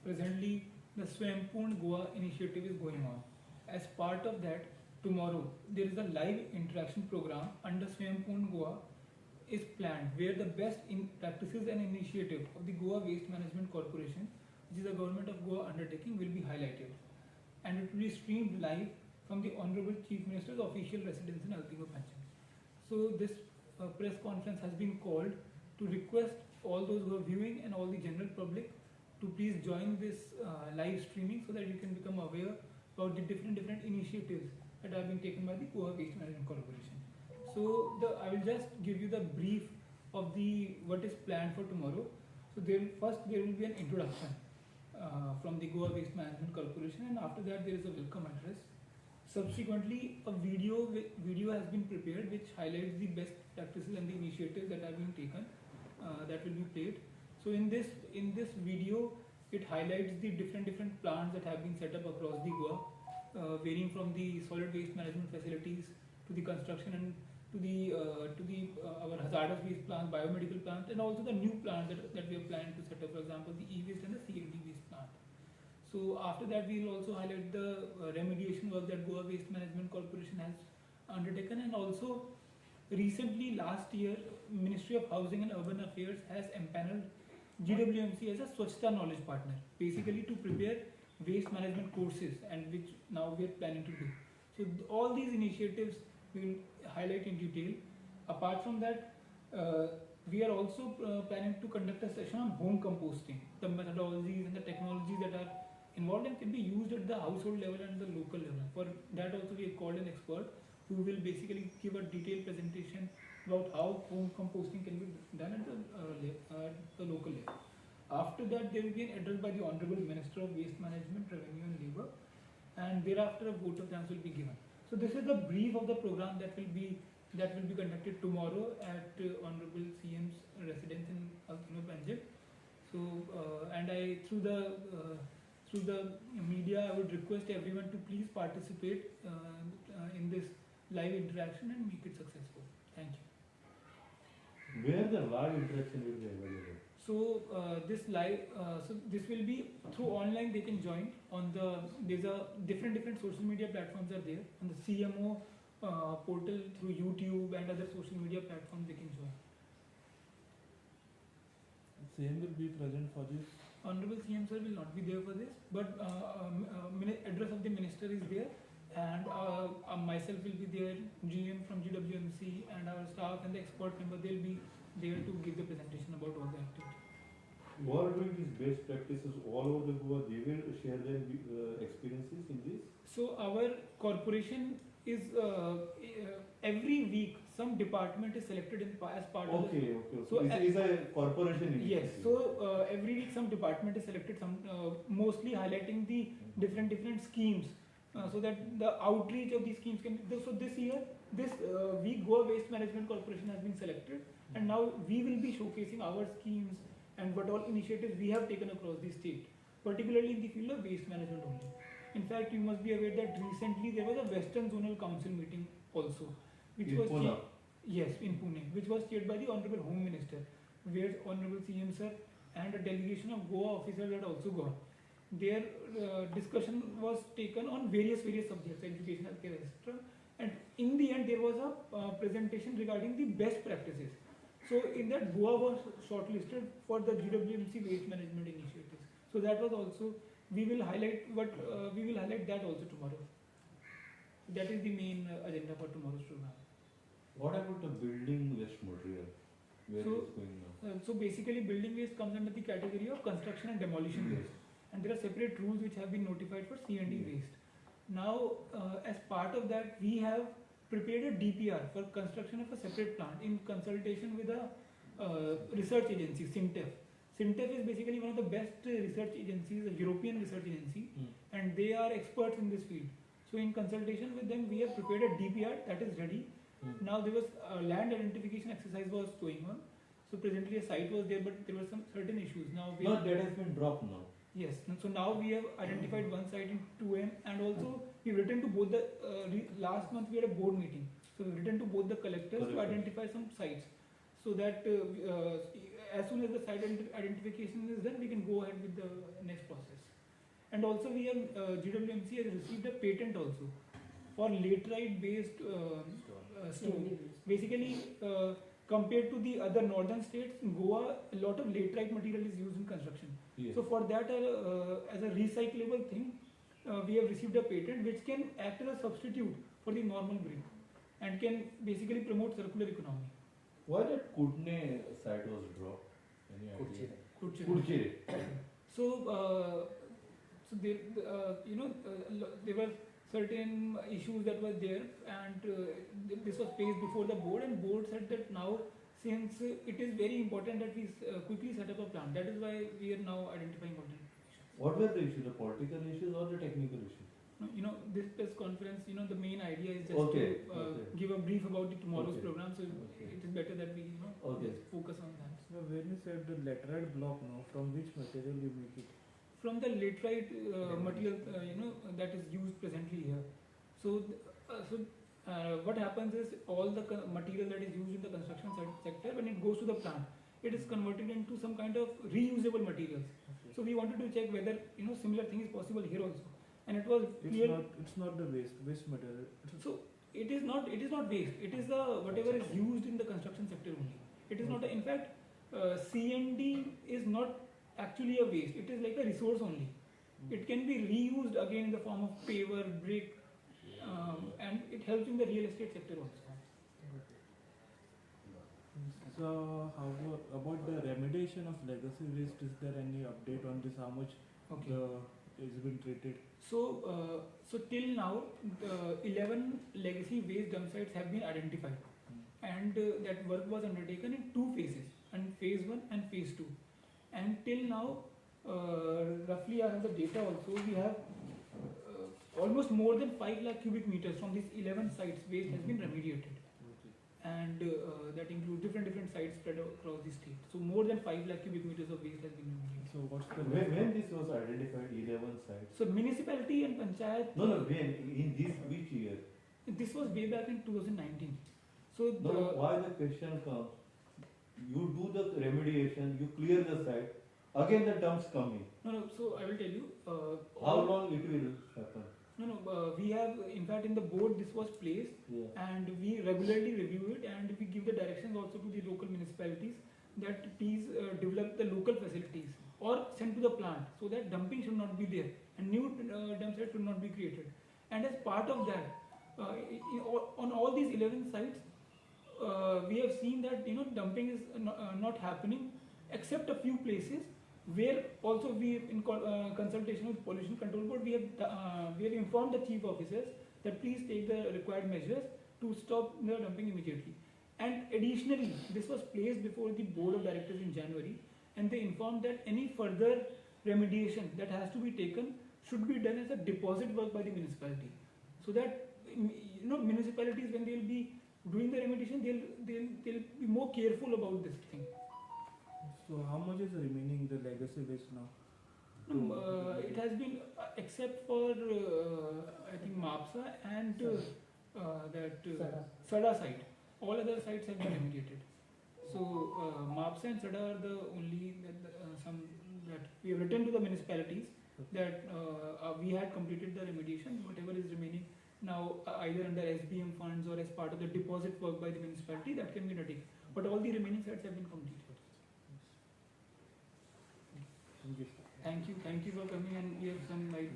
presently the Swaympurn Goa initiative is going on. As part of that, tomorrow there is a live interaction program under Swaympurn Goa is planned where the best in practices and initiative of the Goa Waste Management Corporation, which is a government of Goa undertaking, will be highlighted, and it will be streamed live from the Honorable Chief Minister's official residence in Altingo Pancham. So this press conference has been called to request all those who are viewing and all the general public to please join this live streaming so that you can become aware about the different initiatives that are being taken by the Goa Waste Management Corporation. So I will just give you the brief of the what is planned for tomorrow. So there will be an introduction from the Goa Waste Management Corporation, and after that there is a welcome address. Subsequently, a video has been prepared which highlights the best practices and the initiatives that are being taken. That will be played. So in this video, it highlights the different plants that have been set up across the Goa, varying from the solid waste management facilities to the construction and to the our hazardous waste plant, biomedical plant, and also the new plant that we are planning to set up. For example, the e-waste and the CND waste plant. So after that, we will also highlight the remediation work that Goa Waste Management Corporation has undertaken, and also recently last year, Ministry of Housing and Urban Affairs has empaneled GWMC as a Swachhta Knowledge Partner, basically to prepare waste management courses, and which now we are planning to do. So all these initiatives we will highlight in detail. Apart from that, we are also planning to conduct a session on home composting, the methodologies and the technologies that are involved and can be used at the household level and the local level. For that also we have called an expert who will basically give a detailed presentation about how home composting can be done at the local level. After that, there will be an address by the Honorable Minister of Waste Management, Revenue and Labour, and thereafter a vote of thanks will be given. So this is the brief of the program that will be conducted tomorrow at Honorable CM's residence in Altingo Panjim. So and I through the media, I would request everyone to please participate in this live interaction and make it successful. Thank you. Where the live interaction will be available? So this will be through online. They can join on there's a different social media platforms are there on the CMO portal, through YouTube and other social media platforms they can join. Same will be present for this. Honorable CM sir will not be there for this, but address of the minister is there, and myself will be there, GM from GWMC, and our staff and the expert member, they'll be there to give the presentation about all the activity. You are doing these best practices all over the Goa. They will share their experiences in this. So our corporation is every week some department is selected as part of the. Okay. So it is a corporation initiative. Yes. So every week some department is selected, some mostly highlighting the different schemes, so that the outreach of these schemes can. So this year, this week Goa Waste Management Corporation has been selected, and now we will be showcasing our schemes and what all initiatives we have taken across the state, particularly in the field of waste management only. In fact, you must be aware that recently there was a Western Zonal Council meeting also, which in was Pune. Yes, in Pune, which was chaired by the Honorable Home Minister, where Honorable CM sir and a delegation of Goa officers had also gone. Their discussion was taken on various subjects, education, healthcare, etc. And in the end, there was a presentation regarding the best practices. So in that, Goa was shortlisted for the GWMC waste management initiatives. So that was also, we will highlight that also tomorrow. That is the main agenda for tomorrow's program. What about the building waste material? Where it is going now? So basically, building waste comes under the category of construction and demolition waste, and there are separate rules which have been notified for C&D waste. Now, as part of that, we have prepared a DPR for construction of a separate plant in consultation with a research agency, SINTEF. SINTEF is basically one of the best research agencies, a European research agency, and they are experts in this field. So in consultation with them, we have prepared a DPR that is ready. Now there was land identification exercise was going on. So presently a site was there, but there were some certain issues. Now that has been dropped now. Yes. So now we have identified one site in 2M, and also we written to both the last month we had a board meeting. So we written to both the collectors to identify some sites, so that as soon as the site identification is done, we can go ahead with the next process. And also we have GWMC has received a patent also for laterite based stone. Basically, compared to the other northern states, in Goa, a lot of laterite material is used in construction. Yes. So for that, as a recyclable thing, we have received a patent which can act as a substitute for the normal brick and can basically promote circular economy. Why that Kudne site was dropped? Any idea? Kurchire. Kurchire. So there, there were certain issues that were there, and this was placed before the board, and board said that now, since it is very important that we quickly set up a plan, that is why we are now identifying alternate. What were the issues? The political issues or the technical issues? No, this press conference, the main idea is just Okay, to okay. give a brief about the tomorrow's Okay. program, so Okay. it is better that we Okay. just focus on that. So when you said the laterite block now, from which material you make it? From the laterite material, that is used presently here. So, what happens is all the material that is used in the construction sector, when it goes to the plant, it is converted into some kind of reusable materials. Okay. So we wanted to check whether similar thing is possible here also, and it was It's clear. not. It's not the waste material. So it is not waste. It is the whatever is used in the construction sector only. It is not. In fact, CND is not actually a waste. It is like a resource only. It can be reused again in the form of paver, brick, and it helps in the real estate sector also. So how about the remediation of legacy waste? Is there any update on this? How much Okay. is been treated? So till now, 11 legacy waste dump sites have been identified, and that work was undertaken in two phases, and phase 1 and phase 2. And till now, roughly I have the data also. We have almost more than 5 lakh cubic meters from these 11 sites waste has been remediated, and that includes different sites spread across the state. So more than 5 lakh cubic meters of waste has been remediated. So what's the When this was identified, 11 sites. So municipality and panchayat. No, when? In this which year? This was way back in 2019. So No, why the question comes? You do the remediation, you clear the site, again the dumps come in. no. So I will tell you. How long it will happen? No. We have, in fact, in the board this was placed, Yeah. and we regularly review it, and we give the directions also to the local municipalities that please develop the local facilities or send to the plant so that dumping should not be there and new dump sites should not be created. And as part of that, on all these 11 sites, we have seen that dumping is not happening, except a few places where also we, in consultation with pollution control board, we have informed the chief officers that please take the required measures to stop the dumping immediately. And additionally, this was placed before the board of directors in January, and they informed that any further remediation that has to be taken should be done as a deposit work by the municipality, so that municipalities, when they'll be doing the remediation, they'll be more careful about this thing. So how much is remaining the legacy waste now? It has been, except for I think MAPSA and that SADA site, all other sites have been remediated. So MAPSA and SADA are the only some that we have written to the municipalities that we had completed the remediation. Whatever is remaining now, either under SBM funds or as part of the deposit work by the municipality, that can be undertaken. But all the remaining sites have been completed. Thank you. Thank you for coming, and we have some like